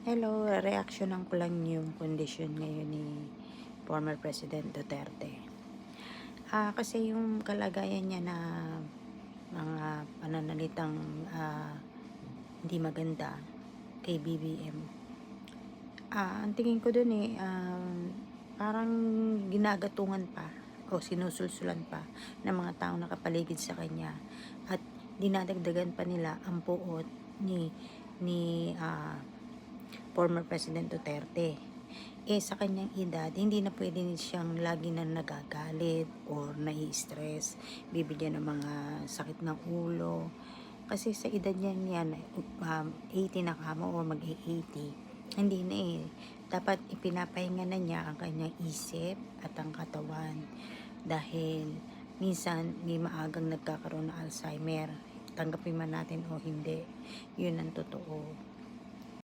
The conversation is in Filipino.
Hello, reaksyonan ko lang yung kondisyon ngayon ni former President Duterte. Kasi yung kalagayan niya na mga pananalitang hindi maganda kay BBM. Ang tingin ko dun parang ginagatungan pa o sinusulsulan pa ng mga taong nakapaligid sa kanya at dinadagdagan pa nila ang puot ni former President Duterte. Sa kanyang edad, hindi na pwede siyang lagi na nagagalit or nai-stress, bibigyan ng mga sakit ng ulo. Kasi sa edad niya yan, 80 na kamo o mag-80, hindi na Dapat ipinapahinga na niya ang kanyang isip at ang katawan. Dahil minsan may maagang nagkakaroon ng Alzheimer. Tanggapin man natin o hindi, yun ang totoo.